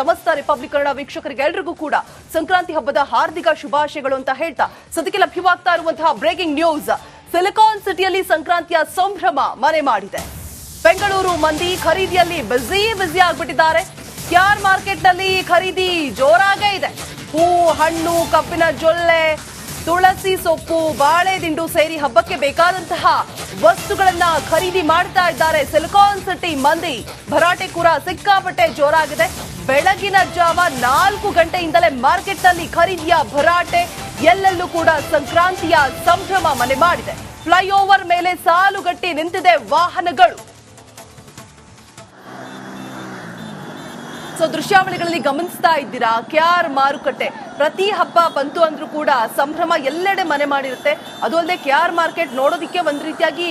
ಸಮಸ್ತ ರಿಪಬ್ಲಿಕ್ ಕನ್ನಡ ವೀಕ್ಷಕರಿಗೆ ಎಲ್ರಿಗೂ ಕೂಡ ಸಂಕ್ರಾಂತಿ ಹಬ್ಬದ ಹಾರ್ದಿಕ ಶುಭಾಶಯಗಳು ಅಂತ ಹೇಳ್ತಾ ಸದ್ಯಕ್ಕೆ ಲಭ್ಯವಾಗ್ತಾ ಇರುವಂತಹ ಬ್ರೇಕಿಂಗ್ ನ್ಯೂಸ್. ಸಿಲಿಕಾನ್ ಸಿಟಿಯಲ್ಲಿ ಸಂಕ್ರಾಂತಿಯ ಸಂಭ್ರಮ ಮನೆ ಮಾಡಿದೆ. ಬೆಂಗಳೂರು ಮಂದಿ ಖರೀದಿಯಲ್ಲಿ ಬ್ಯುಸಿ ಆಗ್ಬಿಟ್ಟಿದ್ದಾರೆ. ಕ್ಯಾರ್ ಮಾರ್ಕೆಟ್ ನಲ್ಲಿ ಖರೀದಿ ಜೋರಾಗೇ ಇದೆ. ಹೂ, ಹಣ್ಣು, ಕಬ್ಬಿನ ಜೊಲ್ಲೆ, ತುಳಸಿ ಸೊಪ್ಪು, ಬಾಳೆ ದಿಂಡು ಸೇರಿ ಹಬ್ಬಕ್ಕೆ ಬೇಕಾದಂತಹ ವಸ್ತುಗಳನ್ನ ಖರೀದಿ ಮಾಡ್ತಾ ಇದ್ದಾರೆ ಸಿಲಿಕಾನ್ ಸಿಟಿ ಮಂದಿ. ಭರಾಟೆ ಕೂಡ ಸಿಕ್ಕಾಪಟ್ಟೆ ಜೋರಾಗಿದೆ. ಬೆಳಗಿನ ಜಾವ 4 ಗಂಟೆಯಿಂದಲೇ ಮಾರ್ಕೆಟ್ ನಲ್ಲಿ ಖರೀದಿಯ ಭರಾಟೆ. ಎಲ್ಲೆಲ್ಲೂ ಕೂಡ ಸಂಕ್ರಾಂತಿಯ ಸಂಭ್ರಮ ಮನೆ ಮಾಡಿದೆ. ಫ್ಲೈಓವರ್ ಮೇಲೆ ಸಾಲುಗಟ್ಟಿ ನಿಂತಿದೆ ವಾಹನಗಳು. ದೃಶ್ಯಾವಳಿಗಳಲ್ಲಿ ಗಮನಿಸ್ತಾ ಇದ್ದೀರಾ, ಕ್ಯಾರ್ ಮಾರುಕಟ್ಟೆ ಪ್ರತಿ ಹಬ್ಬ ಬಂತು ಅಂದ್ರೂ ಕೂಡ ಸಂಭ್ರಮ ಎಲ್ಲೆಡೆ ಮನೆ ಮಾಡಿರುತ್ತೆ. ಅದು ಅಲ್ಲದೆ ಕ್ಯಾರ್ ಮಾರ್ಕೆಟ್ ನೋಡೋದಿಕ್ಕೆ ಒಂದ್ ರೀತಿಯಾಗಿ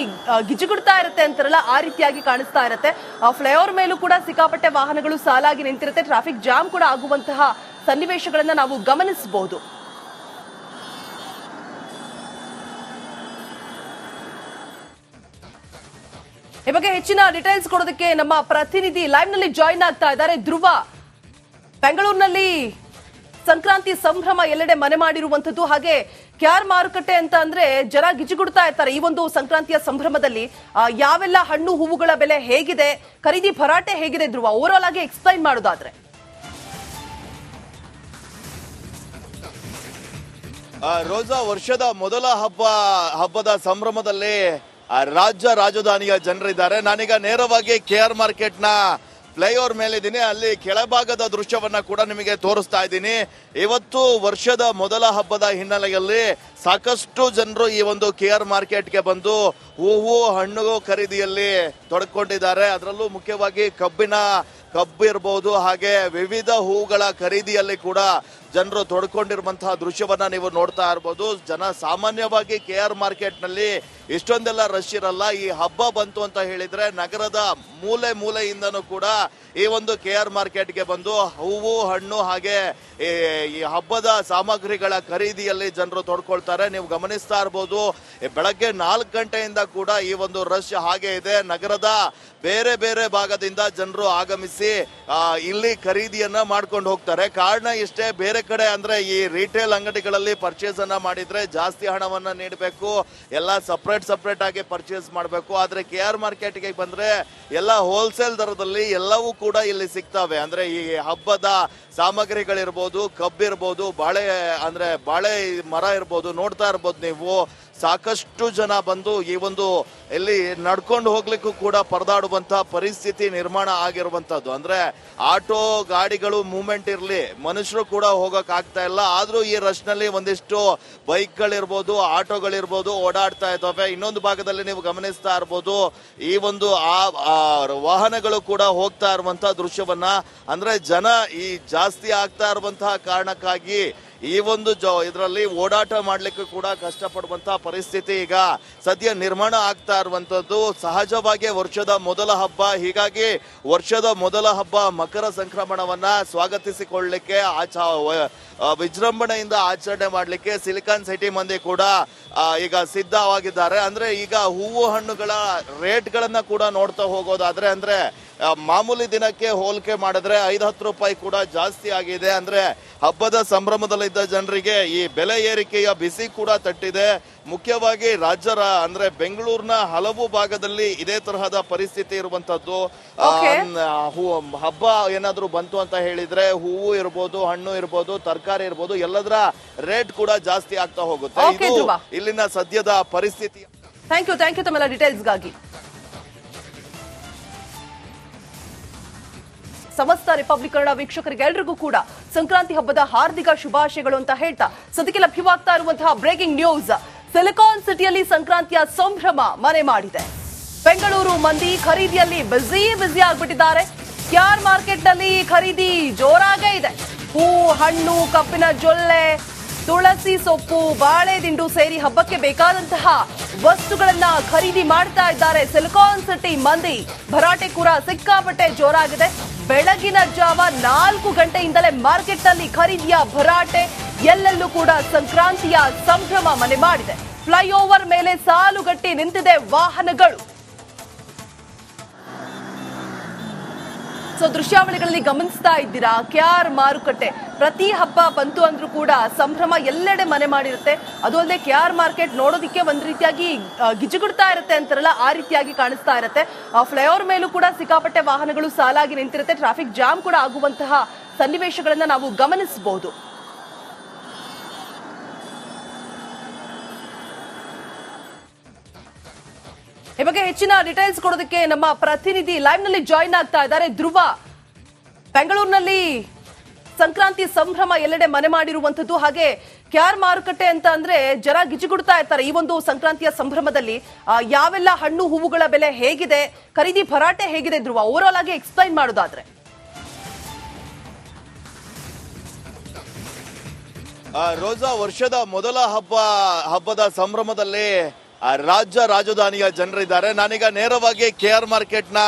ಗಿಜುಗುಡ್ತಾ ಇರುತ್ತೆ ಅಂತಾರಲ್ಲ, ಆ ರೀತಿಯಾಗಿ ಕಾಣಿಸ್ತಾ ಇರುತ್ತೆ. ಫ್ಲೈಓವರ್ ಮೇಲೂ ಕೂಡ ಸಿಕ್ಕಾಪಟ್ಟೆ ವಾಹನಗಳು ಸಾಲಾಗಿ ನಿಂತಿರುತ್ತೆ. ಟ್ರಾಫಿಕ್ ಜಾಮ್ ಕೂಡ ಆಗುವಂತಹ ಸನ್ನಿವೇಶಗಳನ್ನ ನಾವು ಗಮನಿಸಬಹುದು. ಈ ಬಗ್ಗೆ ಹೆಚ್ಚಿನ ಡೀಟೇಲ್ಸ್ ಕೊಡೋದಕ್ಕೆ ನಮ್ಮ ಪ್ರತಿನಿಧಿ ಲೈವ್ ನಲ್ಲಿ ಜಾಯಿನ್ ಆಗ್ತಾ ಇದ್ದಾರೆ. ಧ್ರುವ, ಬೆಂಗಳೂರಿನಲ್ಲಿ ಸಂಕ್ರಾಂತಿ ಸಂಭ್ರಮ ಎಲ್ಲೆಡೆ ಮನೆ ಮಾಡಿರುವಂತದ್ದು, ಹಾಗೆ ಕ್ಯಾರ್ ಮಾರುಕಟ್ಟೆ ಅಂತ ಅಂದ್ರೆ ಜನ ಗಿಜಿಗುಡ್ತಾ ಇರ್ತಾರೆ. ಈ ಒಂದು ಸಂಕ್ರಾಂತಿಯ ಸಂಭ್ರಮದಲ್ಲಿ ಯಾವೆಲ್ಲ ಹಣ್ಣು ಹೂವುಗಳ ಬೆಲೆ ಹೇಗಿದೆ, ಖರೀದಿ ಭರಾಟೆ ಹೇಗಿದೆ ಧ್ರುವ, ಓವರ್ ಆಲ್ ಆಗಿ ಎಕ್ಸ್ಪ್ಲೈನ್ ಮಾಡೋದಾದ್ರೆ? ರೋಜಾ, ವರ್ಷದ ಮೊದಲ ಹಬ್ಬದ ಸಂಭ್ರಮದಲ್ಲಿ ರಾಜ್ಯ ರಾಜಧಾನಿಯ ಜನರಿದ್ದಾರೆ. ನಾನೀಗ ನೇರವಾಗಿ KR ಮಾರ್ಕೆಟ್ ನ ಫ್ಲೈಓವರ್ ಮೇಲಿದ್ದೀನಿ. ಅಲ್ಲಿ ಕೆಳಭಾಗದ ದೃಶ್ಯವನ್ನ ಕೂಡ ನಿಮಗೆ ತೋರಿಸ್ತಾ ಇದ್ದೀನಿ. ಇವತ್ತು ವರ್ಷದ ಮೊದಲ ಹಬ್ಬದ ಹಿನ್ನೆಲೆಯಲ್ಲಿ ಸಾಕಷ್ಟು ಜನರು ಈ ಒಂದು KR ಮಾರ್ಕೆಟ್ಗೆ ಬಂದು ಹೂವು ಹಣ್ಣು ಖರೀದಿಯಲ್ಲಿ ತೊಡಕೊಂಡಿದ್ದಾರೆ. ಅದರಲ್ಲೂ ಮುಖ್ಯವಾಗಿ ಕಬ್ಬು ಇರಬಹುದು, ಹಾಗೆ ವಿವಿಧ ಹೂಗಳ ಖರೀದಿಯಲ್ಲಿ ಕೂಡ ಜನರು ತೊಡ್ಕೊಂಡಿರುವಂತಹ ದೃಶ್ಯವನ್ನ ನೀವು ನೋಡ್ತಾ ಇರಬಹುದು. ಜನ ಸಾಮಾನ್ಯವಾಗಿ KR ಮಾರ್ಕೆಟ್ ನಲ್ಲಿ ಇಷ್ಟೊಂದೆಲ್ಲ ರಶ್ ಇರಲ್ಲ. ಈ ಹಬ್ಬ ಬಂತು ಅಂತ ಹೇಳಿದ್ರೆ ನಗರದ ಮೂಲೆಯಿಂದನೂ ಕೂಡ ಈ ಒಂದು KR ಮಾರ್ಕೆಟ್ಗೆ ಬಂದು ಹೂವು ಹಣ್ಣು ಹಾಗೆ ಈ ಹಬ್ಬದ ಸಾಮಗ್ರಿಗಳ ಖರೀದಿಯಲ್ಲಿ ಜನರು ತೊಡ್ಕೊಳ್ತಾರೆ. ನೀವು ಗಮನಿಸ್ತಾ ಇರಬಹುದು, ಬೆಳಗ್ಗೆ 4 ಗಂಟೆಯಿಂದ ಕೂಡ ಈ ಒಂದು ರಶ್ ಹಾಗೆ ಇದೆ. ನಗರದ ಬೇರೆ ಬೇರೆ ಭಾಗದಿಂದ ಜನರು ಆಗಮಿಸಿ ಇಲ್ಲಿ ಖರೀದಿಯನ್ನ ಮಾಡ್ಕೊಂಡು ಹೋಗ್ತಾರೆ. ಕಾರಣ ಇಷ್ಟೇ, ಬೇರೆ ಕಡೆ ಅಂದ್ರೆ ಈ ರಿಟೇಲ್ ಅಂಗಡಿಗಳಲ್ಲಿ ಪರ್ಚೇಸ್ ಅನ್ನ ಮಾಡಿದ್ರೆ ಜಾಸ್ತಿ ಹಣವನ್ನ ನೀಡಬೇಕು, ಎಲ್ಲ ಸಪ್ರೇಟ್ ಆಗಿ ಪರ್ಚೇಸ್ ಮಾಡಬೇಕು. ಆದ್ರೆ KR ಮಾರ್ಕೆಟ್ಗೆ ಬಂದ್ರೆ ಎಲ್ಲ ಹೋಲ್ಸೇಲ್ ದರದಲ್ಲಿ ಎಲ್ಲವೂ ಕೂಡ ಇಲ್ಲಿ ಸಿಗ್ತವೆ. ಅಂದ್ರೆ ಈ ಹಬ್ಬದ ಸಾಮಗ್ರಿಗಳಿರ್ಬೋದು, ಕಬ್ಬಿರ್ಬೋದು, ಬಾಳೆ ಮರ ಇರ್ಬೋದು, ನೋಡ್ತಾ ಇರ್ಬೋದು ನೀವು. ಸಾಕಷ್ಟು ಜನ ಬಂದು ಈ ಒಂದು ಇಲ್ಲಿ ನಡ್ಕೊಂಡು ಹೋಗ್ಲಿಕ್ಕೂ ಕೂಡ ಪರದಾಡುವಂತಹ ಪರಿಸ್ಥಿತಿ ನಿರ್ಮಾಣ ಆಗಿರುವಂತದ್ದು. ಅಂದ್ರೆ ಆಟೋ ಗಾಡಿಗಳು ಮೂವ್ಮೆಂಟ್ ಇರ್ಲಿ, ಮನುಷ್ಯರು ಕೂಡ ಹೋಗಕ್ ಆಗ್ತಾ ಇಲ್ಲ. ಆದ್ರೂ ಈ ರಶ್ ನಲ್ಲಿ ಒಂದಿಷ್ಟು ಬೈಕ್ಗಳಿರ್ಬೋದು, ಆಟೋಗಳಿರ್ಬೋದು ಓಡಾಡ್ತಾ ಇದ್ದಾವೆ. ಇನ್ನೊಂದು ಭಾಗದಲ್ಲಿ ನೀವು ಗಮನಿಸ್ತಾ ಇರ್ಬೋದು, ಈ ಒಂದು ವಾಹನಗಳು ಕೂಡ ಹೋಗ್ತಾ ಇರುವಂತಹ ದೃಶ್ಯವನ್ನ. ಅಂದ್ರೆ ಜನ ಈ ಜಾಸ್ತಿ ಆಗ್ತಾ ಇರುವಂತಹ ಕಾರಣಕ್ಕಾಗಿ ಈ ಒಂದು ಇದರಲ್ಲಿ ಓಡಾಟ ಮಾಡ್ಲಿಕ್ಕೆ ಕೂಡ ಕಷ್ಟಪಡುವಂತಹ ಪರಿಸ್ಥಿತಿ ಈಗ ಸದ್ಯ ನಿರ್ಮಾಣ ಆಗ್ತಾ ಇರುವಂತದ್ದು. ಸಹಜವಾಗಿ ವರ್ಷದ ಮೊದಲ ಹಬ್ಬ, ಹೀಗಾಗಿ ವರ್ಷದ ಮೊದಲ ಹಬ್ಬ ಮಕರ ಸಂಕ್ರಮಣವನ್ನ ಸ್ವಾಗತಿಸಿಕೊಳ್ಳಲಿಕ್ಕೆ ವಿಜೃಂಭಣೆಯಿಂದ ಆಚರಣೆ ಮಾಡಲಿಕ್ಕೆ ಸಿಲಿಕಾನ್ ಸಿಟಿ ಮಂದಿ ಕೂಡ ಈಗ ಸಿದ್ಧವಾಗಿದ್ದಾರೆ. ಅಂದ್ರೆ ಈಗ ಹೂವು ಹಣ್ಣುಗಳ ರೇಟ್ಗಳನ್ನ ಕೂಡ ನೋಡ್ತಾ ಹೋಗೋದಾದ್ರೆ, ಅಂದ್ರೆ ಮಾಮೂಲಿ ದಿನಕ್ಕೆ ಹೋಲಿಕೆ ಮಾಡಿದ್ರೆ 5-10 ರೂಪಾಯಿ ಕೂಡ ಜಾಸ್ತಿ ಆಗಿದೆ. ಅಂದ್ರೆ ಹಬ್ಬದ ಸಂಭ್ರಮದಲ್ಲಿದ್ದ ಜನರಿಗೆ ಈ ಬೆಲೆ ಏರಿಕೆಯ ಬಿಸಿ ಕೂಡ ತಟ್ಟಿದೆ. ಮುಖ್ಯವಾಗಿ ಅಂದ್ರೆ ಬೆಂಗಳೂರಿನ ಹಲವು ಭಾಗದಲ್ಲಿ ಇದೇ ತರಹದ ಪರಿಸ್ಥಿತಿ ಇರುವಂತದ್ದು. ಹಬ್ಬ ಏನಾದ್ರೂ ಬಂತು ಅಂತ ಹೇಳಿದ್ರೆ ಹೂವು ಇರ್ಬೋದು, ಹಣ್ಣು ಇರ್ಬೋದು, ತರಕಾರಿ ಇರ್ಬೋದು, ಎಲ್ಲದರ ರೇಟ್ ಕೂಡ ಜಾಸ್ತಿ ಆಗ್ತಾ ಹೋಗುತ್ತೆ. ಇದು ಇಲ್ಲಿನ ಸದ್ಯದ ಪರಿಸ್ಥಿತಿ. ಥ್ಯಾಂಕ್ ಯು ತಮ್ಮೆಲ್ಲ ಡೀಟೇಲ್ಸ್ಗಾಗಿ. ಸಮಸ್ತ ರಿಪಬ್ಲಿಕ್ ಕನ್ನಡ ವೀಕ್ಷಕರಿಗೆ ಎಲ್ರಿಗೂ ಕೂಡ ಸಂಕ್ರಾಂತಿ ಹಬ್ಬದ ಹಾರ್ದಿಕ ಶುಭಾಶಯಗಳು ಅಂತ ಹೇಳ್ತಾ ಸದ್ಯಕ್ಕೆ ಲಭ್ಯವಾಗ್ತಾ ಇರುವಂತಹ ಬ್ರೇಕಿಂಗ್ ನ್ಯೂಸ್. ಸಿಲಿಕಾನ್ ಸಿಟಿಯಲ್ಲಿ ಸಂಕ್ರಾಂತಿಯ ಸಂಭ್ರಮ ಮನೆ ಮಾಡಿದೆ. ಬೆಂಗಳೂರು ಮಂದಿ ಖರೀದಿಯಲ್ಲಿ ಬ್ಯುಸಿ ಆಗ್ಬಿಟ್ಟಿದ್ದಾರೆ. ಕ್ಯಾರ್ ಮಾರ್ಕೆಟ್ ನಲ್ಲಿ ಖರೀದಿ ಜೋರಾಗೇ ಇದೆ. ಹೂ, ಹಣ್ಣು, ಕಬ್ಬಿನ ಜೊಲ್ಲೆ, ತುಳಸಿ ಸೊಪ್ಪು, ಬಾಳೆ ದಿಂಡು ಸೇರಿ ಹಬ್ಬಕ್ಕೆ ಬೇಕಾದಂತಹ ವಸ್ತುಗಳನ್ನ ಖರೀದಿ ಮಾಡ್ತಾ ಇದ್ದಾರೆ ಸಿಲಿಕಾನ್ ಸಿಟಿ ಮಂದಿ. ಭರಾಟೆ ಕೂಡ ಸಿಕ್ಕಾಪಟ್ಟೆ ಜೋರಾಗಿದೆ. ಬೆಳಗಿನ ಜಾವ 4 ಗಂಟೆಯಿಂದಲೇ ಮಾರ್ಕೆಟ್ ನಲ್ಲಿ ಖರೀದಿಯ ಭರಾಟೆ. ಎಲ್ಲೆಲ್ಲೂ ಕೂಡ ಸಂಕ್ರಾಂತಿಯ ಸಂಭ್ರಮ ಮನೆ ಮಾಡಿದೆ. ಫ್ಲೈಓವರ್ ಮೇಲೆ ಸಾಲುಗಟ್ಟಿ ನಿಂತಿದೆ ವಾಹನಗಳು. ಸೊ ದೃಶ್ಯಾವಳಿಗಳಲ್ಲಿ ಗಮನಿಸ್ತಾ ಇದ್ದೀರಾ KR ಮಾರುಕಟ್ಟೆ ಪ್ರತಿ ಹಬ್ಬ ಬಂತು ಅಂದ್ರೂ ಕೂಡ ಸಂಭ್ರಮ ಎಲ್ಲೆಡೆ ಮನೆ ಮಾಡಿರುತ್ತೆ. ಅದು ಅಲ್ಲದೆ KR ಮಾರ್ಕೆಟ್ ನೋಡೋದಿಕ್ಕೆ ಒಂದ್ ರೀತಿಯಾಗಿ ಗಿಜುಗುಡ್ತಾ ಇರುತ್ತೆ ಅಂತಾರಲ್ಲ, ಆ ರೀತಿಯಾಗಿ ಕಾಣಿಸ್ತಾ ಇರುತ್ತೆ. ಫ್ಲೈಓವರ್ ಮೇಲೂ ಕೂಡ ಸಿಕ್ಕಾಪಟ್ಟೆ ವಾಹನಗಳು ಸಾಲಾಗಿ ನಿಂತಿರುತ್ತೆ. ಟ್ರಾಫಿಕ್ ಜಾಮ್ ಕೂಡ ಆಗುವಂತಹ ಸನ್ನಿವೇಶಗಳನ್ನ ನಾವು ಗಮನಿಸಬಹುದು. ಈ ಬಗ್ಗೆ ಹೆಚ್ಚಿನ ಡೀಟೇಲ್ಸ್ ಕೊಡೋದಕ್ಕೆ ನಮ್ಮ ಪ್ರತಿನಿಧಿ ಲೈವ್ ನಲ್ಲಿ ಜಾಯಿನ್ ಆಗ್ತಾ ಇದ್ದಾರೆ. ಧ್ರುವ, ಬೆಂಗಳೂರಿನಲ್ಲಿ ಸಂಕ್ರಾಂತಿ ಸಂಭ್ರಮ ಎಲ್ಲೆಡೆ ಮನೆ ಮಾಡಿರುವಂತದ್ದು, ಹಾಗೆ KR ಮಾರುಕಟ್ಟೆ ಅಂತ ಅಂದ್ರೆ ಜನ ಗಿಜುಗುಡ್ತಾ ಇರ್ತಾರೆ. ಈ ಒಂದು ಸಂಕ್ರಾಂತಿಯ ಸಂಭ್ರಮದಲ್ಲಿ ಯಾವೆಲ್ಲ ಹಣ್ಣು ಹೂವುಗಳ ಬೆಲೆ ಹೇಗಿದೆ, ಖರೀದಿ ಭರಾಟೆ ಹೇಗಿದೆ ಧ್ರುವ, ಓವರ್ ಆಲ್ ಆಗಿ ಎಕ್ಸ್ಪ್ಲೈನ್ ಮಾಡೋದಾದ್ರೆ? ರೋಜಾ, ವರ್ಷದ ಮೊದಲ ಹಬ್ಬದ ಸಂಭ್ರಮದಲ್ಲಿ ರಾಜ್ಯ ರಾಜಧಾನಿಯ ಜನರಿದ್ದಾರೆ. ನಾನೀಗ ನೇರವಾಗಿ KR ಮಾರ್ಕೆಟ್ ನ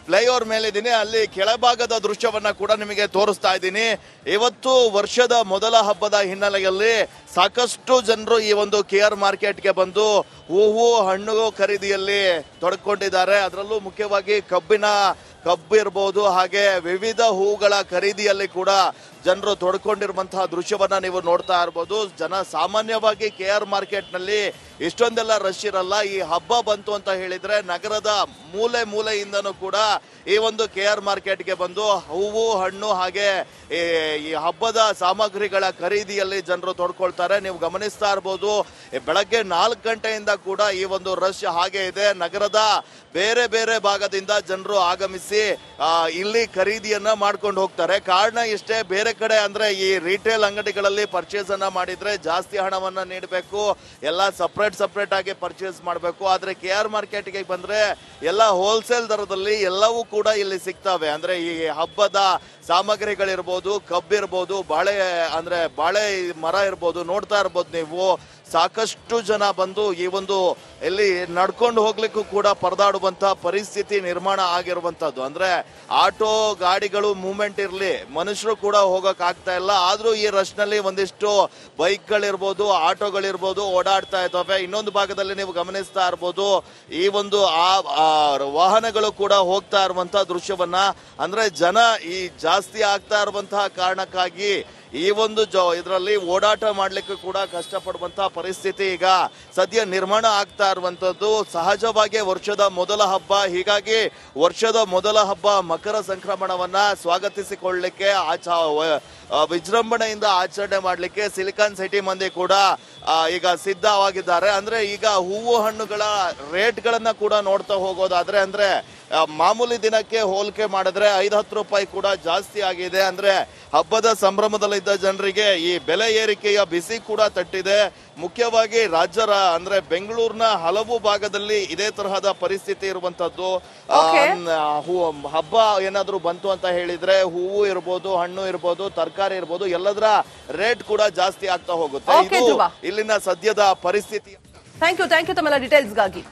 ಫ್ಲೈಓವರ್ ಮೇಲಿದ್ದೀನಿ. ಅಲ್ಲಿ ಕೆಳಭಾಗದ ದೃಶ್ಯವನ್ನ ಕೂಡ ನಿಮಗೆ ತೋರಿಸ್ತಾ ಇದ್ದೀನಿ. ಇವತ್ತು ವರ್ಷದ ಮೊದಲ ಹಬ್ಬದ ಹಿನ್ನೆಲೆಯಲ್ಲಿ ಸಾಕಷ್ಟು ಜನರು ಈ ಒಂದು KR ಮಾರ್ಕೆಟ್ಗೆ ಬಂದು ಹೂವು ಹಣ್ಣು ಖರೀದಿಯಲ್ಲಿ ತೊಡಕೊಂಡಿದ್ದಾರೆ. ಅದರಲ್ಲೂ ಮುಖ್ಯವಾಗಿ ಕಬ್ಬು ಇರಬಹುದು, ಹಾಗೆ ವಿವಿಧ ಹೂಗಳ ಖರೀದಿಯಲ್ಲಿ ಕೂಡ ಜನರು ತೊಡ್ಕೊಂಡಿರುವಂತಹ ದೃಶ್ಯವನ್ನ ನೀವು ನೋಡ್ತಾ ಇರಬಹುದು. ಜನ ಸಾಮಾನ್ಯವಾಗಿ KR ಮಾರ್ಕೆಟ್ ನಲ್ಲಿ ಇಷ್ಟೊಂದೆಲ್ಲ ರಶ್ ಇರಲ್ಲ. ಈ ಹಬ್ಬ ಬಂತು ಅಂತ ಹೇಳಿದ್ರೆ ನಗರದ ಮೂಲೆಯಿಂದನೂ ಕೂಡ ಈ ಒಂದು KR ಮಾರ್ಕೆಟ್ಗೆ ಬಂದು ಹೂವು ಹಣ್ಣು ಹಾಗೆ ಈ ಹಬ್ಬದ ಸಾಮಗ್ರಿಗಳ ಖರೀದಿಯಲ್ಲಿ ಜನರು ತೊಡ್ಕೊಳ್ತಾರೆ. ನೀವು ಗಮನಿಸ್ತಾ ಇರಬಹುದು, ಬೆಳಗ್ಗೆ 4 ಗಂಟೆಯಿಂದ ಕೂಡ ಈ ಒಂದು ರಶ್ ಹಾಗೆ ಇದೆ. ನಗರದ ಬೇರೆ ಬೇರೆ ಭಾಗದಿಂದ ಜನರು ಆಗಮಿಸಿ ಇಲ್ಲಿ ಖರೀದಿಯನ್ನ ಮಾಡ್ಕೊಂಡು ಹೋಗ್ತಾರೆ. ಕಾರಣ ಇಷ್ಟೇ, ಬೇರೆ ಕಡೆ ಅಂದ್ರೆ ಈ ರಿಟೇಲ್ ಅಂಗಡಿಗಳಲ್ಲಿ ಪರ್ಚೇಸ್ ಅನ್ನ ಮಾಡಿದ್ರೆ ಜಾಸ್ತಿ ಹಣವನ್ನ ನೀಡಬೇಕು, ಎಲ್ಲ ಸಪ್ರೇಟ್ ಆಗಿ ಪರ್ಚೇಸ್ ಮಾಡಬೇಕು. ಆದ್ರೆ KR ಮಾರ್ಕೆಟ್ಗೆ ಬಂದ್ರೆ ಎಲ್ಲ ಹೋಲ್ಸೇಲ್ ದರದಲ್ಲಿ ಎಲ್ಲವೂ ಕೂಡ ಇಲ್ಲಿ ಸಿಗ್ತವೆ. ಅಂದ್ರೆ ಈ ಹಬ್ಬದ ಸಾಮಗ್ರಿಗಳಿರ್ಬೋದು, ಕಬ್ಬಿರ್ಬೋದು, ಬಾಳೆ ಮರ ಇರ್ಬೋದು, ನೋಡ್ತಾ ಇರ್ಬೋದು ನೀವು. ಸಾಕಷ್ಟು ಜನ ಬಂದು ಈ ಒಂದು ಇಲ್ಲಿ ನಡ್ಕೊಂಡು ಹೋಗ್ಲಿಕ್ಕೂ ಕೂಡ ಪರದಾಡುವಂತಹ ಪರಿಸ್ಥಿತಿ ನಿರ್ಮಾಣ ಆಗಿರುವಂತದ್ದು. ಅಂದ್ರೆ ಆಟೋ ಗಾಡಿಗಳು ಮೂವ್ಮೆಂಟ್ ಇರ್ಲಿ, ಮನುಷ್ಯರು ಕೂಡ ಹೋಗಕ್ ಆಗ್ತಾ ಇಲ್ಲ. ಆದ್ರೂ ಈ ರಶ್ ನಲ್ಲಿ ಒಂದಿಷ್ಟು ಬೈಕ್ಗಳಿರ್ಬೋದು, ಆಟೋಗಳಿರ್ಬೋದು ಓಡಾಡ್ತಾ ಇದ್ದಾವೆ. ಇನ್ನೊಂದು ಭಾಗದಲ್ಲಿ ನೀವು ಗಮನಿಸ್ತಾ ಇರ್ಬೋದು, ಈ ಒಂದು ವಾಹನಗಳು ಕೂಡ ಹೋಗ್ತಾ ಇರುವಂತಹ ದೃಶ್ಯವನ್ನ. ಅಂದ್ರೆ ಜನ ಈ ಜಾಸ್ತಿ ಆಗ್ತಾ ಇರುವಂತಹ ಕಾರಣಕ್ಕಾಗಿ ಈ ಒಂದು ಇದರಲ್ಲಿ ಓಡಾಟ ಮಾಡ್ಲಿಕ್ಕೆ ಕೂಡ ಕಷ್ಟಪಡುವಂತಹ ಪರಿಸ್ಥಿತಿ ಈಗ ಸದ್ಯ ನಿರ್ಮಾಣ ಆಗ್ತಾ ಇರುವಂತದ್ದು. ಸಹಜವಾಗಿ ವರ್ಷದ ಮೊದಲ ಹಬ್ಬ, ಹೀಗಾಗಿ ವರ್ಷದ ಮೊದಲ ಹಬ್ಬ ಮಕರ ಸಂಕ್ರಮಣವನ್ನ ಸ್ವಾಗತಿಸಿಕೊಳ್ಳಲಿಕ್ಕೆ ವಿಜೃಂಭಣೆಯಿಂದ ಆಚರಣೆ ಮಾಡಲಿಕ್ಕೆ ಸಿಲಿಕಾನ್ ಸಿಟಿ ಮಂದಿ ಕೂಡ ಈಗ ಸಿದ್ಧವಾಗಿದ್ದಾರೆ. ಅಂದ್ರೆ ಈಗ ಹೂವು ಹಣ್ಣುಗಳ ರೇಟ್ಗಳನ್ನ ಕೂಡ ನೋಡ್ತಾ ಹೋಗೋದಾದ್ರೆ, ಅಂದ್ರೆ ಮಾಮೂಲಿ ದಿನಕ್ಕೆ ಹೋಲಿಕೆ ಮಾಡಿದ್ರೆ 5-10 ರೂಪಾಯಿ ಕೂಡ ಜಾಸ್ತಿ ಆಗಿದೆ. ಅಂದ್ರೆ ಹಬ್ಬದ ಸಂಭ್ರಮದಲ್ಲಿದ್ದ ಜನರಿಗೆ ಈ ಬೆಲೆ ಏರಿಕೆಯ ಬಿಸಿ ಕೂಡ ತಟ್ಟಿದೆ. ಮುಖ್ಯವಾಗಿ ಅಂದ್ರೆ ಬೆಂಗಳೂರಿನ ಹಲವು ಭಾಗದಲ್ಲಿ ಇದೇ ತರಹದ ಪರಿಸ್ಥಿತಿ ಇರುವಂತದ್ದು. ಹಬ್ಬ ಏನಾದ್ರೂ ಬಂತು ಅಂತ ಹೇಳಿದ್ರೆ ಹೂವು ಇರ್ಬೋದು, ಹಣ್ಣು ಇರ್ಬೋದು, ತರಕಾರಿ ಇರ್ಬೋದು, ಎಲ್ಲದರ ರೇಟ್ ಕೂಡ ಜಾಸ್ತಿ ಆಗ್ತಾ ಹೋಗುತ್ತೆ. ಇದು ಇಲ್ಲಿನ ಸದ್ಯದ ಪರಿಸ್ಥಿತಿ. ಥ್ಯಾಂಕ್ ಯು ತಮ್ಮೆಲ್ಲ ಡೀಟೇಲ್ಸ್ಗಾಗಿ.